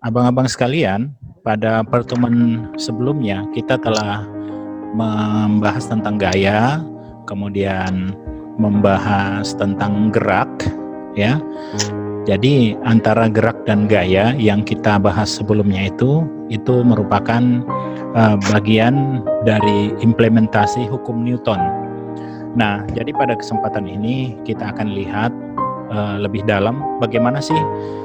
Abang-abang sekalian, pada pertemuan sebelumnya kita telah membahas tentang gaya, kemudian membahas tentang gerak, ya. Jadi antara gerak dan gaya yang kita bahas sebelumnya itu merupakan bagian dari implementasi hukum Newton. Nah, jadi pada kesempatan ini kita akan lihat lebih dalam bagaimana sih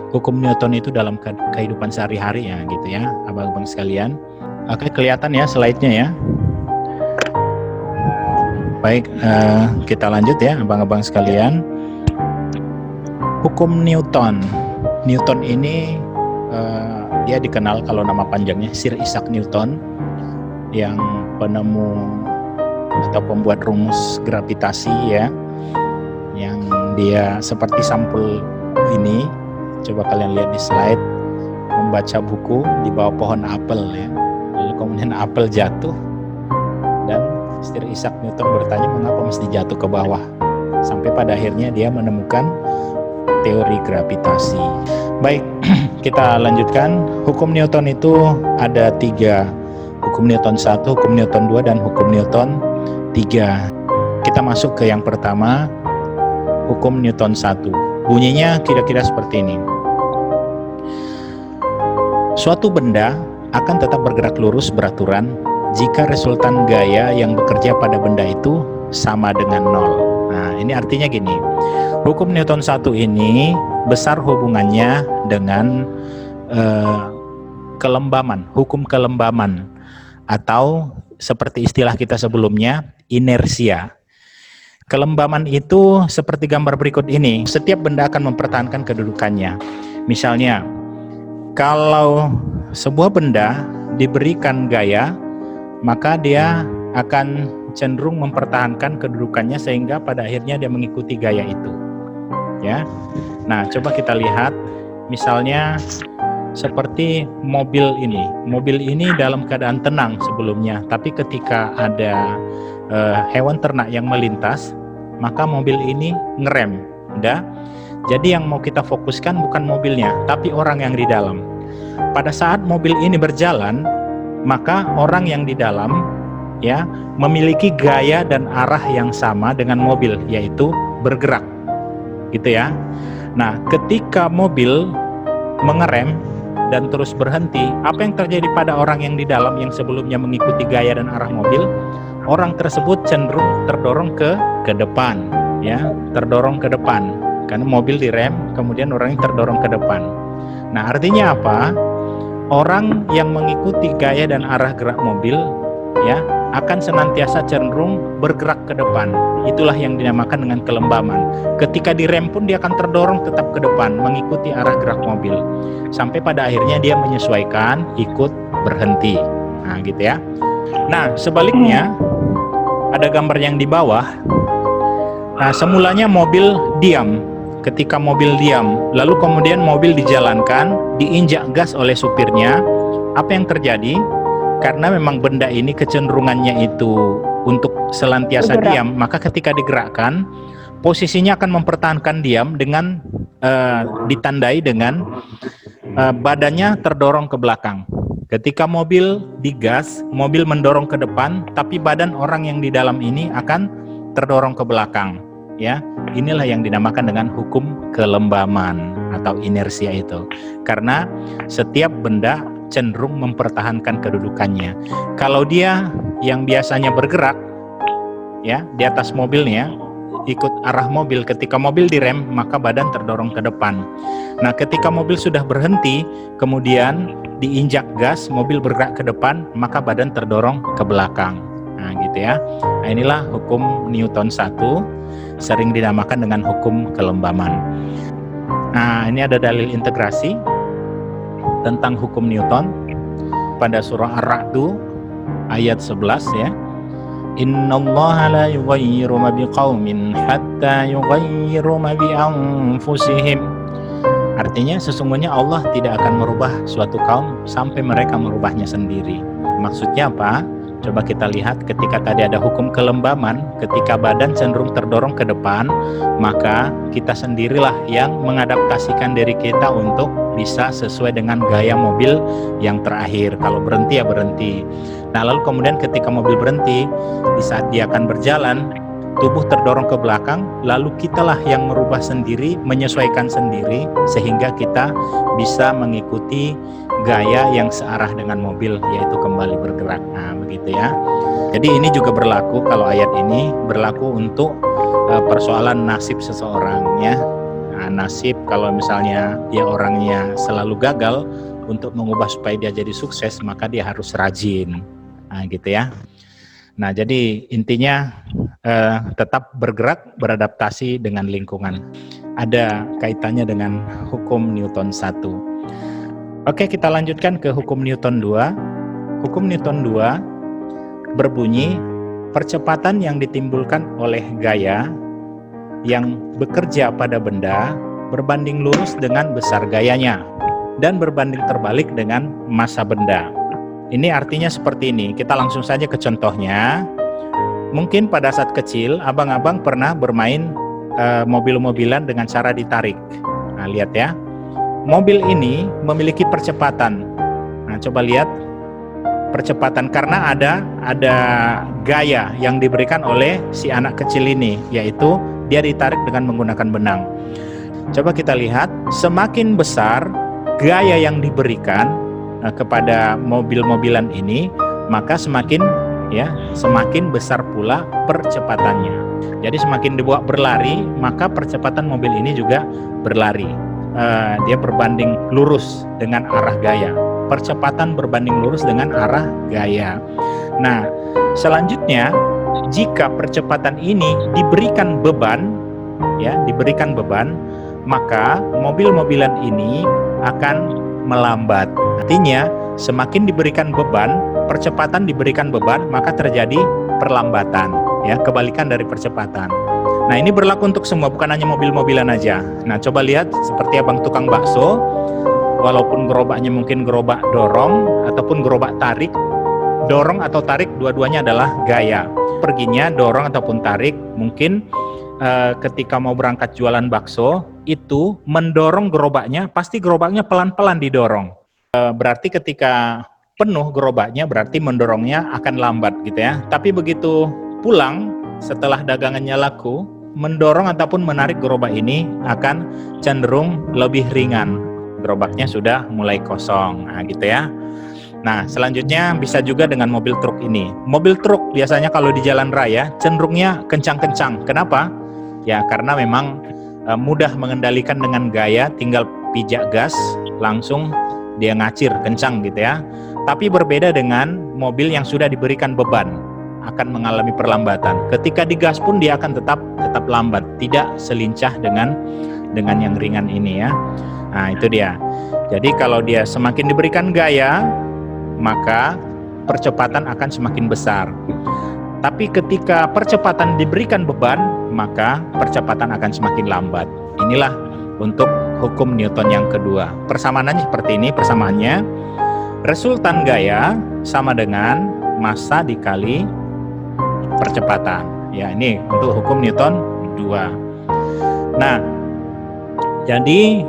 hukum Newton itu dalam kehidupan sehari-hari ya gitu ya, abang-abang sekalian. Oke, kelihatan ya slide-nya ya. Baik, kita lanjut ya abang-abang sekalian. Hukum Newton. Newton ini dia dikenal kalau nama panjangnya Sir Isaac Newton, yang penemu atau pembuat rumus gravitasi ya, yang dia seperti sampul ini. Coba kalian lihat di slide, membaca buku di bawah pohon apel ya, lalu kemudian apel jatuh dan Sir Isaac Newton bertanya mengapa mesti jatuh ke bawah, sampai pada akhirnya dia menemukan teori gravitasi. Baik, kita lanjutkan. Hukum Newton itu ada 3, hukum Newton 1, hukum Newton 2, dan hukum Newton 3. Kita masuk ke yang pertama, hukum Newton 1. Bunyinya kira-kira seperti ini. Suatu benda akan tetap bergerak lurus beraturan jika resultan gaya yang bekerja pada benda itu sama dengan 0. Nah, ini artinya gini. Hukum Newton 1 ini besar hubungannya dengan kelembaman, hukum kelembaman, atau seperti istilah kita sebelumnya, inersia. Kelembaman itu seperti gambar berikut ini. Setiap benda akan mempertahankan kedudukannya. Misalnya, kalau sebuah benda diberikan gaya, maka dia akan cenderung mempertahankan kedudukannya sehingga pada akhirnya dia mengikuti gaya itu. Ya. Nah, coba kita lihat misalnya seperti mobil ini. Mobil ini dalam keadaan tenang sebelumnya, tapi ketika ada hewan ternak yang melintas, maka mobil ini ngerem. Udah. Jadi yang mau kita fokuskan bukan mobilnya, tapi orang yang di dalam. Pada saat mobil ini berjalan, maka orang yang di dalam ya memiliki gaya dan arah yang sama dengan mobil, yaitu bergerak. Gitu ya. Nah, ketika mobil mengerem dan terus berhenti, apa yang terjadi pada orang yang di dalam yang sebelumnya mengikuti gaya dan arah mobil? Orang tersebut cenderung terdorong ke depan, ya, terdorong ke depan. Karena mobil direm, kemudian orangnya terdorong ke depan. Nah, artinya apa? Orang yang mengikuti gaya dan arah gerak mobil, ya, akan senantiasa cenderung bergerak ke depan. Itulah yang dinamakan dengan kelembaman. Ketika direm pun dia akan terdorong tetap ke depan, mengikuti arah gerak mobil. Sampai pada akhirnya dia menyesuaikan, ikut berhenti. Nah, gitu ya. Nah, sebaliknya, ada gambar yang di bawah. Nah, semulanya mobil diam. Ketika mobil diam, lalu kemudian mobil dijalankan, diinjak gas oleh supirnya, apa yang terjadi? Karena memang benda ini kecenderungannya itu untuk selantiasa diam, maka ketika digerakkan, posisinya akan mempertahankan diam dengan ditandai dengan badannya terdorong ke belakang. Ketika mobil digas, mobil mendorong ke depan, tapi badan orang yang di dalam ini akan terdorong ke belakang. Ya, inilah yang dinamakan dengan hukum kelembaman atau inersia itu. Karena setiap benda cenderung mempertahankan kedudukannya. Kalau dia yang biasanya bergerak, ya, di atas mobilnya, ikut arah mobil, ketika mobil direm, maka badan terdorong ke depan. Nah, ketika mobil sudah berhenti, kemudian diinjak gas, mobil bergerak ke depan, maka badan terdorong ke belakang. Nah, gitu ya. Nah, inilah hukum Newton 1, sering dinamakan dengan hukum kelembaman. Nah, ini ada dalil integrasi tentang hukum Newton pada surah Ar-Ra'd ayat 11 ya. Innallaha la yughayyiru ma biqaumin hatta yughayyiru ma bi anfusihim. Artinya sesungguhnya Allah tidak akan merubah suatu kaum sampai mereka merubahnya sendiri. Maksudnya apa? Coba kita lihat ketika tadi ada hukum kelembaman, ketika badan cenderung terdorong ke depan, maka kita sendirilah yang mengadaptasikan diri kita untuk bisa sesuai dengan gaya mobil yang terakhir. Kalau berhenti ya berhenti. Nah, lalu kemudian ketika mobil berhenti, di saat dia akan berjalan, tubuh terdorong ke belakang, lalu kitalah yang merubah sendiri, menyesuaikan sendiri, sehingga kita bisa mengikuti gaya yang searah dengan mobil, yaitu kembali bergerak. Nah, begitu ya. Jadi ini juga berlaku, kalau ayat ini berlaku untuk persoalan nasib seseorang ya. Nah, nasib kalau misalnya dia orangnya selalu gagal, untuk mengubah supaya dia jadi sukses, maka dia harus rajin. Nah, gitu ya. Nah, jadi intinya tetap bergerak, beradaptasi dengan lingkungan. Ada kaitannya dengan hukum Newton 1. Oke, kita lanjutkan ke hukum Newton 2. Hukum Newton 2 berbunyi, percepatan yang ditimbulkan oleh gaya yang bekerja pada benda berbanding lurus dengan besar gayanya dan berbanding terbalik dengan massa benda. Ini artinya seperti ini. Kita langsung saja ke contohnya. Mungkin pada saat kecil, abang-abang pernah bermain mobil-mobilan dengan cara ditarik. Nah, lihat ya. Mobil ini memiliki percepatan. Nah, coba lihat percepatan karena ada gaya yang diberikan oleh si anak kecil ini, yaitu dia ditarik dengan menggunakan benang. Coba kita lihat, semakin besar gaya yang diberikan kepada mobil-mobilan ini, maka semakin besar pula percepatannya. Jadi semakin dibawa berlari, maka percepatan mobil ini juga berlari. Dia berbanding lurus dengan arah gaya. Percepatan berbanding lurus dengan arah gaya. Nah, selanjutnya jika percepatan ini diberikan beban, maka mobil-mobilan ini akan melambat. Artinya, semakin diberikan beban, percepatan diberikan beban, maka terjadi perlambatan, ya, kebalikan dari percepatan. Nah, ini berlaku untuk semua, bukan hanya mobil-mobilan aja. Nah, coba lihat seperti abang tukang bakso, walaupun gerobaknya mungkin gerobak dorong ataupun gerobak tarik, dorong atau tarik dua-duanya adalah gaya. Perginya dorong ataupun tarik, mungkin ketika mau berangkat jualan bakso, itu mendorong gerobaknya, pasti gerobaknya pelan-pelan didorong. Berarti ketika penuh gerobaknya, berarti mendorongnya akan lambat gitu ya. Tapi begitu pulang, setelah dagangannya laku, mendorong ataupun menarik gerobak ini akan cenderung lebih ringan. Gerobaknya sudah mulai kosong, nah gitu ya. Nah, selanjutnya bisa juga dengan mobil truk ini. Mobil truk biasanya kalau di jalan raya cenderungnya kencang-kencang. Kenapa? Ya, karena memang mudah mengendalikan dengan gaya, tinggal pijak gas, langsung dia ngacir, kencang gitu ya. Tapi berbeda dengan mobil yang sudah diberikan beban, akan mengalami perlambatan. Ketika digas pun dia akan tetap lambat, tidak selincah dengan yang ringan ini ya. Nah, itu dia. Jadi kalau dia semakin diberikan gaya, maka percepatan akan semakin besar. Tapi ketika percepatan diberikan beban, maka percepatan akan semakin lambat. Inilah untuk hukum Newton yang kedua. Persamaannya seperti ini, persamaannya resultan gaya sama dengan massa dikali percepatan. Ya, ini untuk hukum Newton 2. Nah, jadi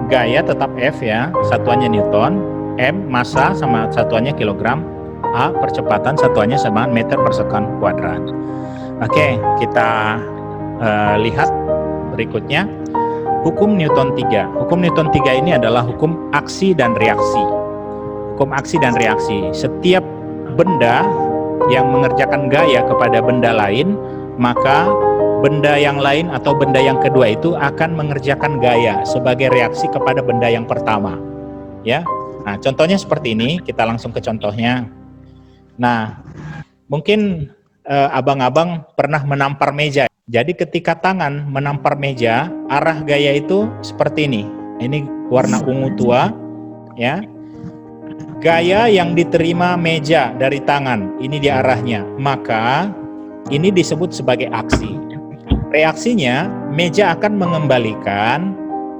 gaya tetap F ya, satuannya Newton, M massa sama satuannya kilogram, A percepatan satuannya sama meter per sekon kuadrat. Oke, kita lihat berikutnya hukum Newton 3. Hukum Newton 3 ini adalah hukum aksi dan reaksi. Hukum aksi dan reaksi. Setiap benda yang mengerjakan gaya kepada benda lain, maka benda yang lain atau benda yang kedua itu akan mengerjakan gaya sebagai reaksi kepada benda yang pertama. Ya. Nah, contohnya seperti ini, kita langsung ke contohnya. Nah, mungkin abang-abang pernah menampar meja. Jadi ketika tangan menampar meja, arah gaya itu seperti ini. Ini warna ungu tua, ya. Gaya yang diterima meja dari tangan, ini dia arahnya. Maka ini disebut sebagai aksi. Reaksinya, meja akan mengembalikan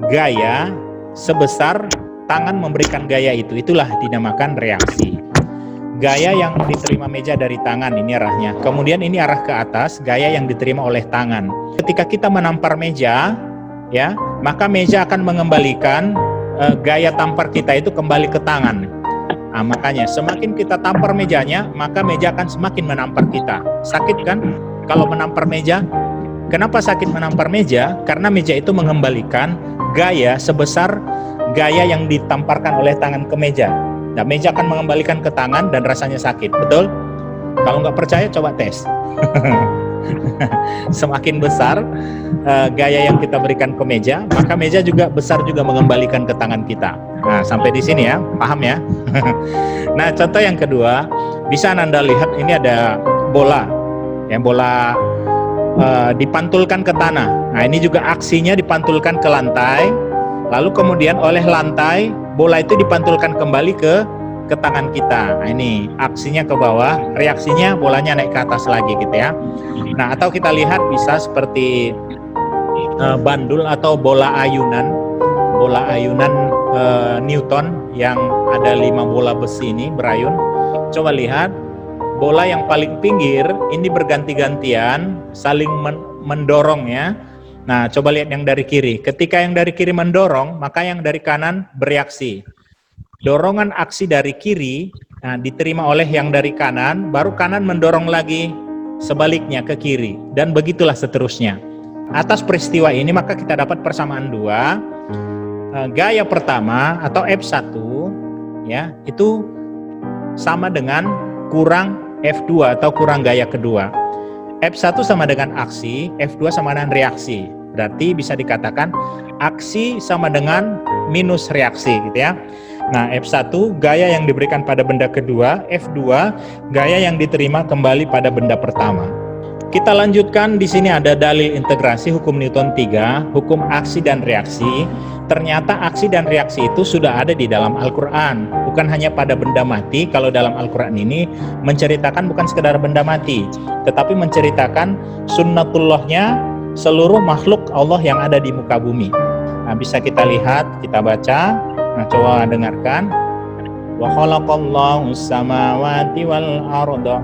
gaya sebesar tangan memberikan gaya itu. Itulah dinamakan reaksi. gaya yang diterima meja dari tangan, ini arahnya. Kemudian ini arah ke atas, gaya yang diterima oleh tangan. Ketika kita menampar meja, ya, maka meja akan mengembalikan gaya tampar kita itu kembali ke tangan. Nah, makanya semakin kita tampar mejanya, maka meja akan semakin menampar kita. Sakit kan kalau menampar meja? Kenapa sakit menampar meja? Karena meja itu mengembalikan gaya sebesar gaya yang ditamparkan oleh tangan ke meja. Nah, meja akan mengembalikan ke tangan dan rasanya sakit, betul? Kalau nggak percaya, coba tes. Semakin besar gaya yang kita berikan ke meja, maka meja juga besar juga mengembalikan ke tangan kita. Nah, sampai di sini ya, paham ya? Nah, contoh yang kedua, bisa Anda lihat ini ada bola, yang bola dipantulkan ke tanah. Nah, ini juga aksinya dipantulkan ke lantai, lalu kemudian oleh lantai bola itu dipantulkan kembali ke tangan kita. Nah, ini aksinya ke bawah, reaksinya bolanya naik ke atas lagi gitu ya. Nah, atau kita lihat bisa seperti bandul atau bola ayunan Newton yang ada 5 bola besi ini berayun. Coba lihat, bola yang paling pinggir ini berganti-gantian saling mendorong ya. Nah, coba lihat yang dari kiri. Ketika yang dari kiri mendorong, maka yang dari kanan bereaksi. Dorongan aksi dari kiri diterima oleh yang dari kanan, baru kanan mendorong lagi sebaliknya ke kiri, dan begitulah seterusnya. Atas peristiwa ini maka kita dapat persamaan dua. Gaya pertama atau F1 ya, itu sama dengan kurang F2 atau kurang gaya kedua. F1 sama dengan aksi, F2 sama dengan reaksi. Berarti bisa dikatakan aksi sama dengan minus reaksi gitu ya. Nah, F1 gaya yang diberikan pada benda kedua, F2 gaya yang diterima kembali pada benda pertama. Kita lanjutkan, di sini ada dalil integrasi hukum Newton 3, hukum aksi dan reaksi. Ternyata aksi dan reaksi itu sudah ada di dalam Al-Quran, bukan hanya pada benda mati. Kalau dalam Al-Quran ini menceritakan bukan sekedar benda mati, tetapi menceritakan sunnatullahnya seluruh makhluk Allah yang ada di muka bumi. Nah, bisa kita lihat, kita baca. Nah, coba dengarkan. Wa khalaqallahu samawati wal arda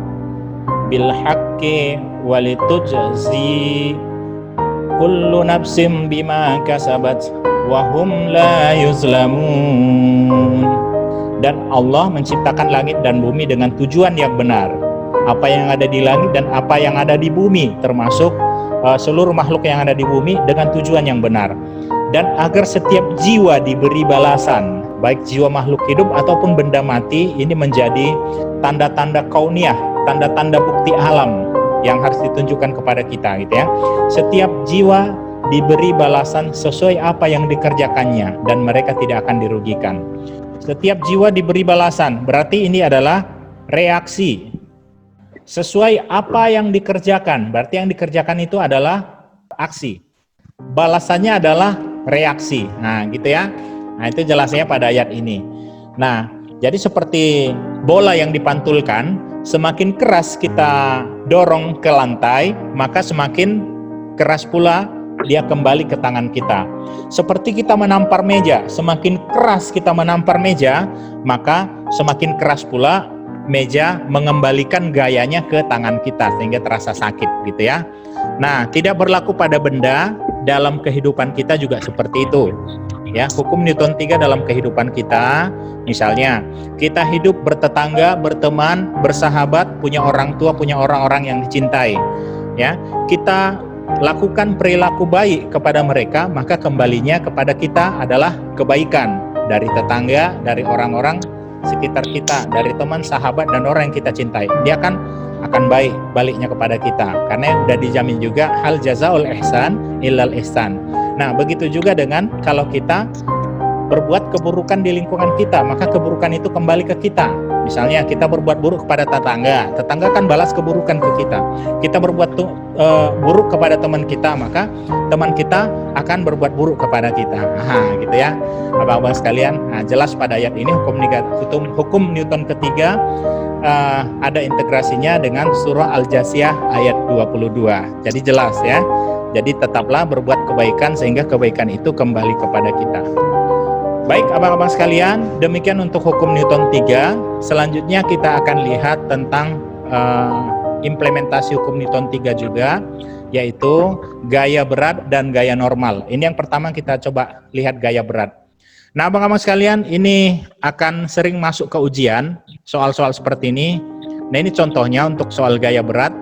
bil haqqi walitujzi kullu nafsin bima kasabat wa hum la yuzlamun. Dan Allah menciptakan langit dan bumi dengan tujuan yang benar. Apa yang ada di langit dan apa yang ada di bumi, termasuk seluruh makhluk yang ada di bumi, dengan tujuan yang benar. Dan agar setiap jiwa diberi balasan, baik jiwa makhluk hidup ataupun benda mati, ini menjadi tanda-tanda kauniyah, tanda-tanda bukti alam yang harus ditunjukkan kepada kita gitu ya. Setiap jiwa diberi balasan sesuai apa yang dikerjakannya dan mereka tidak akan dirugikan. Setiap jiwa diberi balasan, berarti ini adalah reaksi. Sesuai apa yang dikerjakan, berarti yang dikerjakan itu adalah aksi. Balasannya adalah reaksi. Nah, gitu ya. Nah, itu jelasnya pada ayat ini. Nah, jadi seperti bola yang dipantulkan, semakin keras kita dorong ke lantai, maka semakin keras pula dia kembali ke tangan kita. Seperti kita menampar meja, semakin keras kita menampar meja, maka semakin keras pula meja mengembalikan gayanya ke tangan kita sehingga terasa sakit gitu ya. Nah, tidak berlaku pada benda, dalam kehidupan kita juga seperti itu. Ya, hukum Newton 3 dalam kehidupan kita, misalnya kita hidup bertetangga, berteman, bersahabat, punya orang tua, punya orang-orang yang dicintai. Ya, kita lakukan perilaku baik kepada mereka, maka kembalinya kepada kita adalah kebaikan dari tetangga, dari orang-orang sekitar kita, dari teman, sahabat, dan orang yang kita cintai. Dia akan baik baliknya kepada kita, karena sudah dijamin juga hal jazaul ihsan illal ihsan. Nah, begitu juga dengan kalau kita berbuat keburukan di lingkungan kita, maka keburukan itu kembali ke kita. Misalnya kita berbuat buruk kepada tetangga, tetangga kan balas keburukan ke kita. Kita berbuat buruk kepada teman kita, maka teman kita akan berbuat buruk kepada kita. Gitu ya, abang-abang sekalian. Nah, jelas pada ayat ini hukum Newton ketiga ada integrasinya dengan surah Al-Jasiyah ayat 22. Jadi jelas ya. Jadi tetaplah berbuat kebaikan sehingga kebaikan itu kembali kepada kita. Baik abang-abang sekalian, demikian untuk hukum Newton 3. Selanjutnya kita akan lihat tentang implementasi hukum Newton 3 juga, yaitu gaya berat dan gaya normal. Ini yang pertama kita coba lihat gaya berat. Nah abang-abang sekalian, ini akan sering masuk ke ujian, soal-soal seperti ini. Nah ini contohnya untuk soal gaya berat.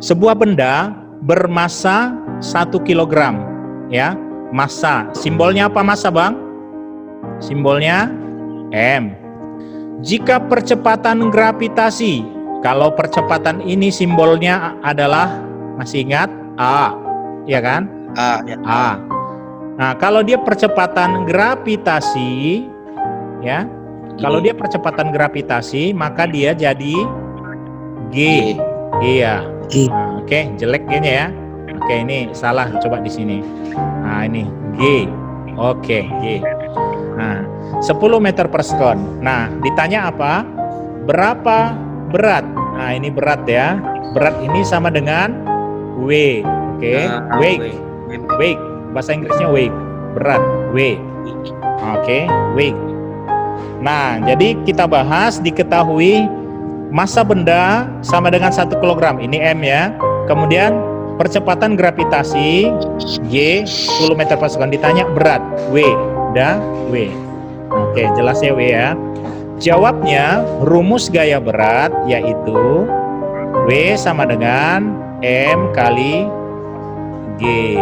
Sebuah benda bermasa 1 kilogram, ya. Massa, simbolnya apa massa bang? Simbolnya M. Jika percepatan gravitasi, kalau percepatan ini simbolnya adalah, masih ingat? A, ya kan? A, ya. A. Nah, kalau dia percepatan gravitasi, ya, kalau dia percepatan gravitasi, maka dia jadi G. Iya. Nah, oke, jelek G-nya ya. Oke, ini salah, coba di sini. Nah, ini G. Oke, G. Nah, 10 meter per sekon. Nah, ditanya apa? Berapa berat? Nah, ini berat ya. Berat ini sama dengan W. Oke, weight. Weight. Bahasa Inggrisnya weight. Berat, W. Oke, weight. Nah, jadi kita bahas, diketahui massa benda sama dengan 1 kilogram. Ini M ya. Kemudian percepatan gravitasi G 10 meter per sekon. Ditanya berat W. Udah W. Oke, jelasnya W ya. Jawabnya rumus gaya berat yaitu W sama dengan M kali G.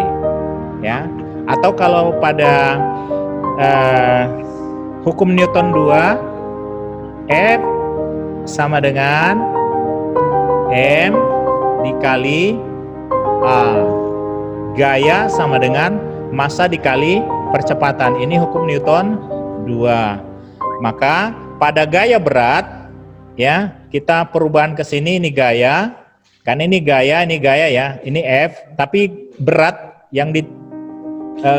Ya. Atau kalau pada hukum Newton 2, F sama dengan M dikali A. Gaya sama dengan massa dikali percepatan. Ini hukum Newton 2. Maka pada gaya berat, ya, kita perubahan ke sini, ini gaya. Kan ini gaya ya. Ini F, tapi berat yang di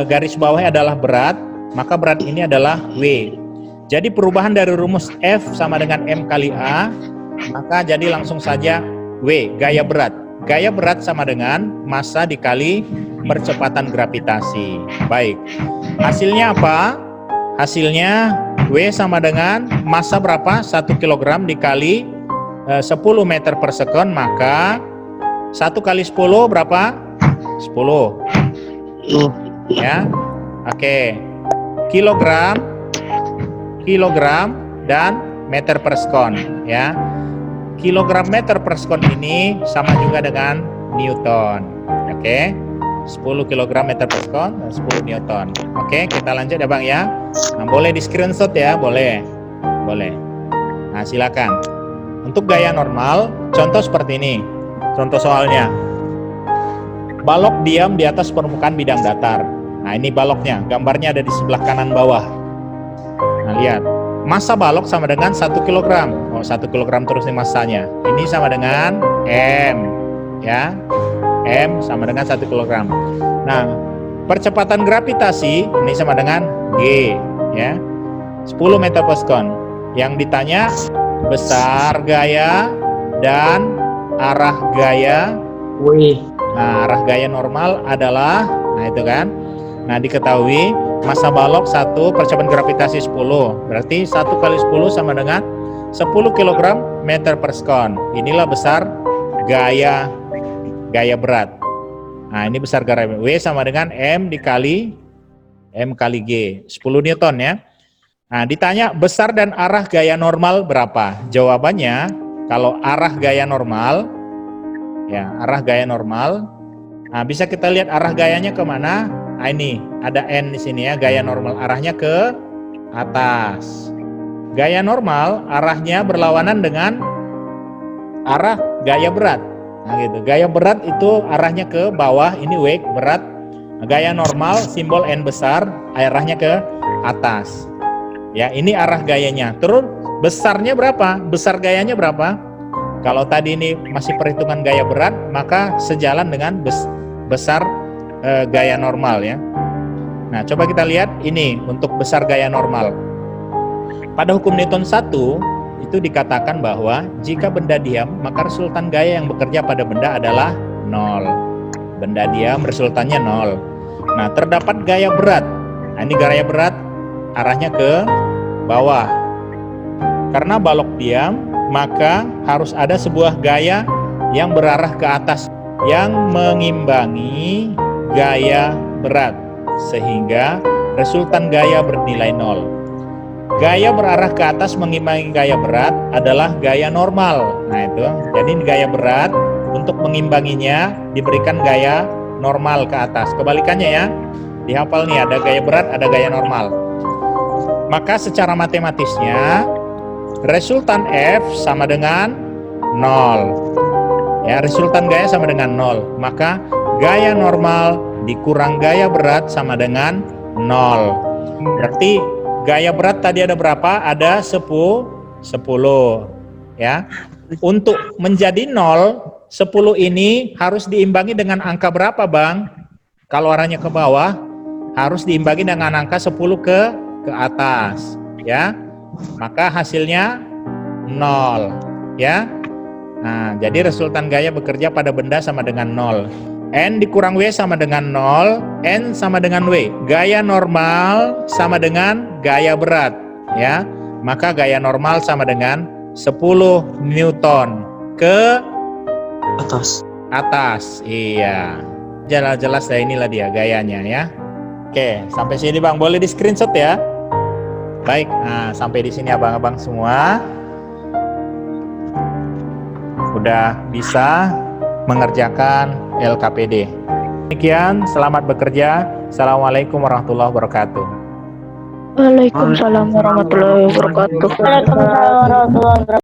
garis bawahnya adalah berat, maka berat ini adalah W. Jadi perubahan dari rumus F sama dengan M kali A, maka jadi langsung saja W, gaya berat. Gaya berat sama dengan massa dikali percepatan gravitasi. Baik, hasilnya apa? Hasilnya W sama dengan massa berapa? 1 kg dikali 10 meter per sekon, maka 1 kali 10 berapa? 10. Ya, oke. Kilogram dan meter per sekon, ya. Kilogram meter per sekon ini sama juga dengan Newton. Oke. 10 kg meter per sekon dan 10 Newton. Oke, kita lanjut ya Bang ya. Nah, boleh di screenshot ya, boleh. Nah, silakan. Untuk gaya normal, contoh seperti ini. Contoh soalnya. Balok diam di atas permukaan bidang datar. Nah, ini baloknya, gambarnya ada di sebelah kanan bawah. Nah, lihat. Massa balok sama dengan 1 kg. Oh, 1 kg terus nih massanya. Ini sama dengan M, ya. M sama dengan 1 kg. Nah, percepatan gravitasi ini sama dengan G, ya. 10 meter per sekon. Yang ditanya besar gaya dan arah gaya. Nah, arah gaya normal adalah, nah itu kan. Nah, diketahui massa balok 1, percepatan gravitasi 10. Berarti 1 kali 10 sama dengan 10 kg meter per sekon. Inilah besar gaya berat. Nah, ini besar gaya W sama dengan M kali G. 10 Newton ya. Nah, ditanya besar dan arah gaya normal berapa? Jawabannya, kalau arah gaya normal, ya, arah gaya normal. Nah, bisa kita lihat arah gayanya kemana? Nah, ini ada N di sini ya, gaya normal arahnya ke atas. Gaya normal arahnya berlawanan dengan arah gaya berat. Nah, gitu. Gaya berat itu arahnya ke bawah, ini W, berat. Gaya normal simbol N besar, arahnya ke atas. Ya, ini arah gayanya. Terus besarnya berapa? Besar gayanya berapa? Kalau tadi ini masih perhitungan gaya berat, maka sejalan dengan besar gaya normal ya. Nah, coba kita lihat ini untuk besar gaya normal. Pada hukum Newton 1 itu dikatakan bahwa jika benda diam, maka resultan gaya yang bekerja pada benda adalah 0. Benda diam resultannya 0. Nah, terdapat gaya berat. Nah, ini gaya berat arahnya ke bawah. Karena balok diam, maka harus ada sebuah gaya yang berarah ke atas yang mengimbangi gaya berat, sehingga resultan gaya bernilai 0. Gaya berarah ke atas mengimbangi gaya berat adalah gaya normal. Nah itu, jadi gaya berat untuk mengimbanginya diberikan gaya normal ke atas. Kebalikannya ya, dihafal nih, ada gaya berat, ada gaya normal. Maka secara matematisnya resultan F sama dengan 0. Ya, resultan gaya sama dengan 0. Maka gaya normal dikurang gaya berat sama dengan 0. Berarti gaya berat tadi ada berapa? Ada 10. Ya. Untuk menjadi 0, 10 ini harus diimbangi dengan angka berapa, Bang? Kalau arahnya ke bawah, harus diimbangi dengan angka 10 ke atas, ya. Maka hasilnya 0, ya. Nah, jadi resultan gaya bekerja pada benda sama dengan 0. N dikurang W sama dengan 0, N sama dengan W. Gaya normal sama dengan gaya berat, ya. Maka gaya normal sama dengan 10 Newton ke atas. Iya. Jelas-jelas ya, inilah dia gayanya ya. Oke, sampai sini Bang, boleh di screenshot ya. Baik, nah sampai di sini abang-abang semua udah bisa mengerjakan LKPD. Demikian, selamat bekerja. Assalamualaikum warahmatullahi wabarakatuh. Waalaikumsalam warahmatullahi wabarakatuh.